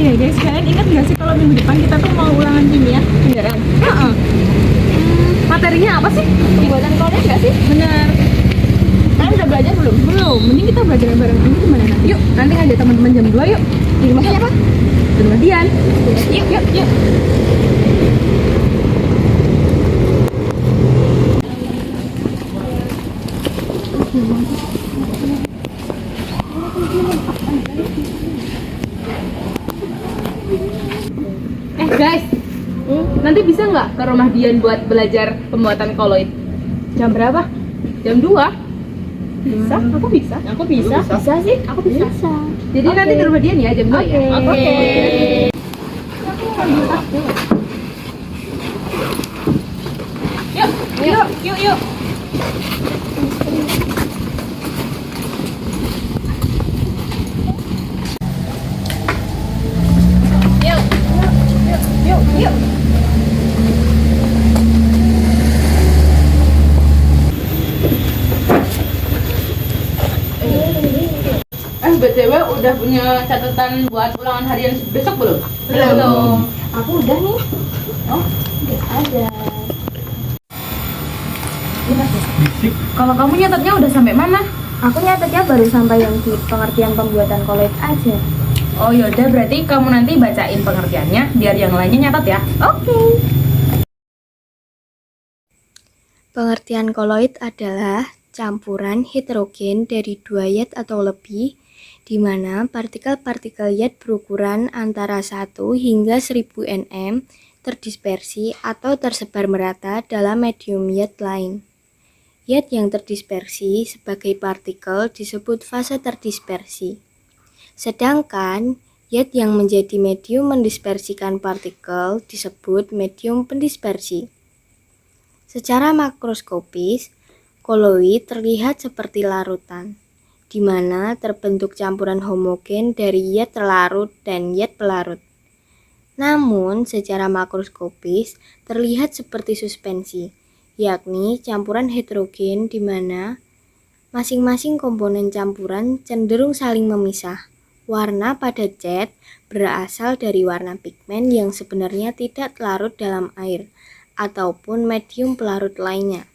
ya guys, kalian ingat nggak sih kalau minggu depan kita tuh mau ulangan kimia? Beneran? Heeh. Materinya apa sih? Pembuatan koloid nggak sih? Bener. Kalian udah belajar belum? Belum. Mending kita belajar bareng. Ini gimana nanti? Yuk, nanti ngajak teman-teman jam 2 yuk. Di rumah siapa? Di rumah Dian. Yuk. Guys, nanti bisa nggak ke rumah Dian buat belajar pembuatan koloid? Jam berapa? Jam 2? Bisa? Aku bisa. Aku bisa. Bisa sih? Aku bisa. Jadi nanti ke rumah Dian ya jam 2 ya? Oke. Yuk. Yuk. BTW udah punya catatan buat ulangan harian besok belum? Belum. Aku udah nih. Oh, udah ada. Kalau kamu nyatetnya udah sampai mana? Aku nyatetnya baru sampai yang di pengertian pembuatan koloid aja. Oh yaudah, berarti kamu nanti bacain pengertiannya biar yang lainnya nyatet ya. Oke. Pengertian koloid adalah campuran heterogen dari 2 yod atau lebih, di mana partikel-partikel yod berukuran antara 1 hingga 1000 nm terdispersi atau tersebar merata dalam medium yod lain. Yod yang terdispersi sebagai partikel disebut fase terdispersi. Sedangkan yod yang menjadi medium mendispersikan partikel disebut medium pendispersi. Secara makroskopis, koloid terlihat seperti larutan, di mana terbentuk campuran homogen dari yod terlarut dan yod pelarut. Namun, secara makroskopis terlihat seperti suspensi, yakni campuran heterogen di mana masing-masing komponen campuran cenderung saling memisah. Warna pada cat berasal dari warna pigmen yang sebenarnya tidak larut dalam air ataupun medium pelarut lainnya.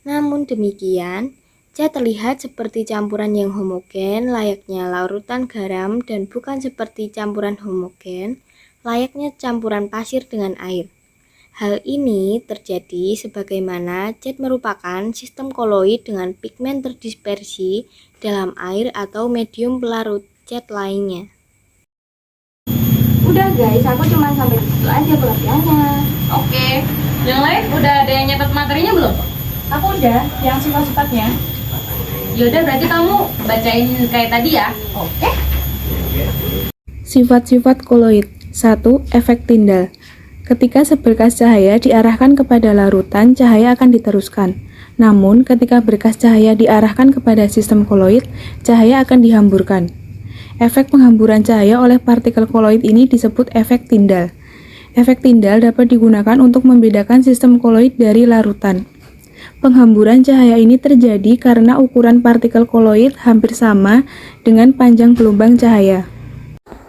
Namun demikian, cat terlihat seperti campuran yang homogen layaknya larutan garam dan bukan seperti campuran homogen layaknya campuran pasir dengan air. Hal ini terjadi sebagaimana cat merupakan sistem koloid dengan pigmen terdispersi dalam air atau medium pelarut cat lainnya. Udah guys, aku cuma sampai situ aja pengertiannya. Oke. Yang lain udah ada yang nyatet materinya belum? Aku udah, yang sifat-sifatnya. Yaudah, berarti kamu bacain kayak tadi ya. Oke. Sifat-sifat koloid. 1. Efek Tyndall. Ketika seberkas cahaya diarahkan kepada larutan, cahaya akan diteruskan. Namun, ketika berkas cahaya diarahkan kepada sistem koloid, cahaya akan dihamburkan. Efek penghamburan cahaya oleh partikel koloid ini disebut efek Tyndall. Efek Tyndall dapat digunakan untuk membedakan sistem koloid dari larutan. Penghamburan cahaya ini terjadi karena ukuran partikel koloid hampir sama dengan panjang gelombang cahaya.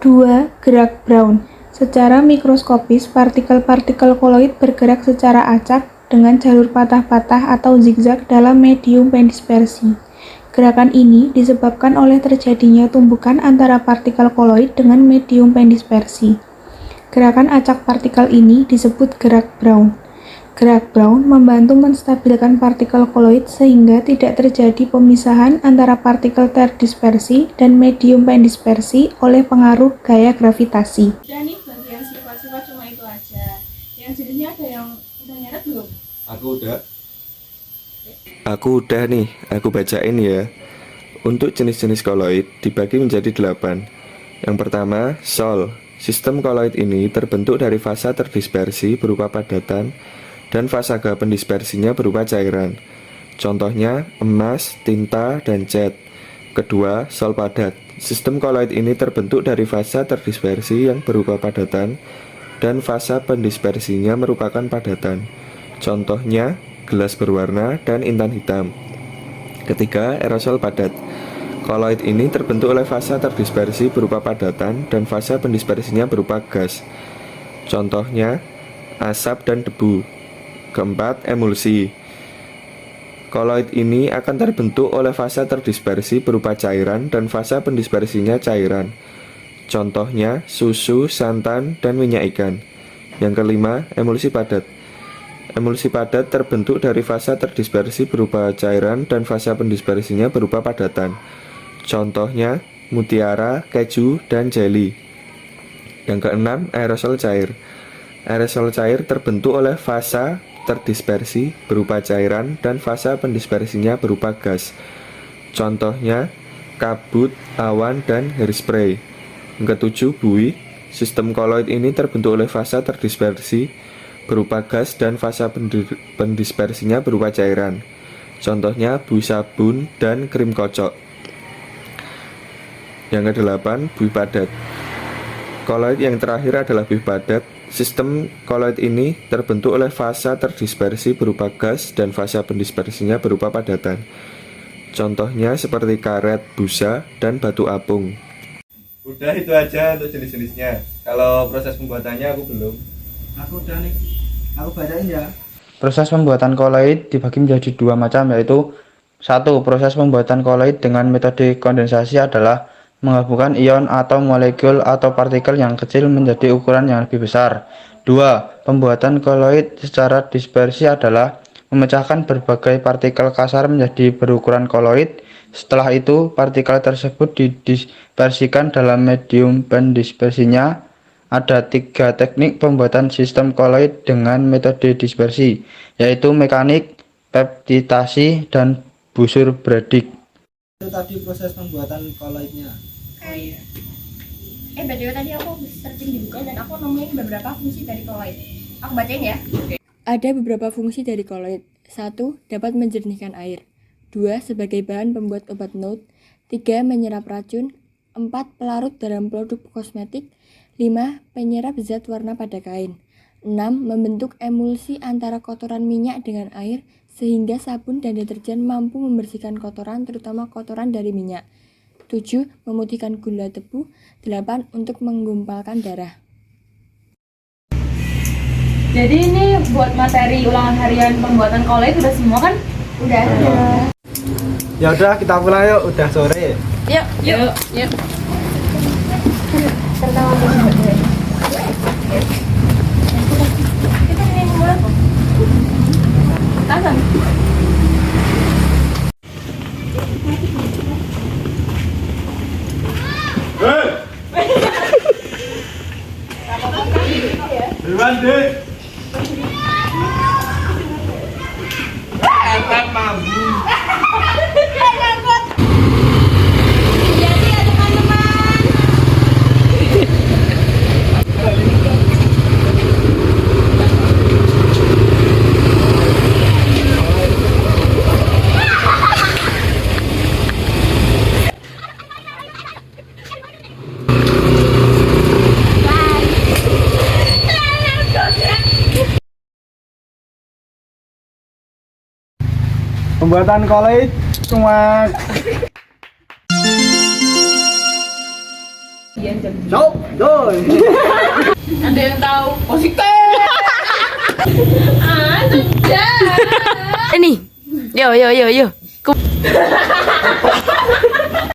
2. Gerak Brown. Secara mikroskopis, partikel-partikel koloid bergerak secara acak dengan jalur patah-patah atau zigzag dalam medium pendispersi. Gerakan ini disebabkan oleh terjadinya tumbukan antara partikel koloid dengan medium pendispersi. Gerakan acak partikel ini disebut gerak Brown. Gerak Brown membantu menstabilkan partikel koloid sehingga tidak terjadi pemisahan antara partikel terdispersi dan medium pendispersi oleh pengaruh gaya gravitasi. Dan nih bagian sifat-sifat cuma itu aja. Yang jenisnya ada yang udah nyatet belum? Aku udah nih, aku bacain ya. Untuk jenis-jenis koloid dibagi menjadi 8. Yang pertama, Sol. Sistem koloid ini terbentuk dari fasa terdispersi berupa padatan dan fasa pendispersinya berupa cairan. Contohnya emas, tinta, dan cat. Kedua, sol padat. Sistem koloid ini terbentuk dari fasa terdispersi yang berupa padatan dan fasa pendispersinya merupakan padatan. Contohnya gelas berwarna dan intan hitam. Ketiga, aerosol padat. Koloid ini terbentuk oleh fasa terdispersi berupa padatan dan fasa pendispersinya berupa gas. Contohnya, asap dan debu. Keempat, emulsi. Koloid ini akan terbentuk oleh fasa terdispersi berupa cairan dan fasa pendispersinya cairan. Contohnya, susu, santan, dan minyak ikan. Yang kelima, emulsi padat. Emulsi padat terbentuk dari fasa terdispersi berupa cairan dan fasa pendispersinya berupa padatan. Contohnya, mutiara, keju, dan jelly. Yang keenam, aerosol cair. Aerosol cair terbentuk oleh fasa terdispersi berupa cairan dan fasa pendispersinya berupa gas. Contohnya, kabut, awan, dan hairspray. Yang ketujuh, buih. Sistem koloid ini terbentuk oleh fasa terdispersi berupa gas dan fasa pendispersinya berupa cairan. Contohnya, buih sabun dan krim kocok. Yang kedelapan, buih padat. Koloid yang terakhir adalah buih padat. Sistem koloid ini terbentuk oleh fasa terdispersi berupa gas dan fasa pendispersinya berupa padatan. Contohnya seperti karet, busa, dan batu apung. Udah itu aja untuk jenis-jenisnya. Kalau proses pembuatannya aku belum. Aku udah nih, aku bacain ya. Proses pembuatan koloid dibagi menjadi dua macam, yaitu satu, proses pembuatan koloid dengan metode kondensasi adalah menggabungkan ion atau molekul atau partikel yang kecil menjadi ukuran yang lebih besar. Dua, pembuatan koloid secara dispersi adalah memecahkan berbagai partikel kasar menjadi berukuran koloid. Setelah itu, partikel tersebut didispersikan dalam medium pendispersinya. Ada tiga teknik pembuatan sistem koloid dengan metode dispersi, yaitu mekanik, peptidasi, dan busur Bragg. Itu tadi proses pembuatan koloidnya. Oh iya. BTW tadi aku searching di Google dan aku nemuin beberapa fungsi dari koloid. Aku bacain ya. Ada beberapa fungsi dari koloid. 1. Dapat menjernihkan air. 2. Sebagai bahan pembuat obat NOT. 3. Menyerap racun. 4. Pelarut dalam produk kosmetik. 5. Penyerap zat warna pada kain. 6. Membentuk emulsi antara kotoran minyak dengan air sehingga sabun dan deterjen mampu membersihkan kotoran, terutama kotoran dari minyak. 7. Memutihkan gula tebu. 8. Untuk menggumpalkan darah. Jadi ini buat materi ulangan harian pembuatan koloid udah semua kan? Udah. Ya udah kita pulang yuk, udah sore. Yuk, yuk, yuk. Kita ini mulai. Kasam. Dewan deh. Pembuatan koloid cuma Cok, doi. Ada yang tahu? Positif. Sudah. Ini, yo.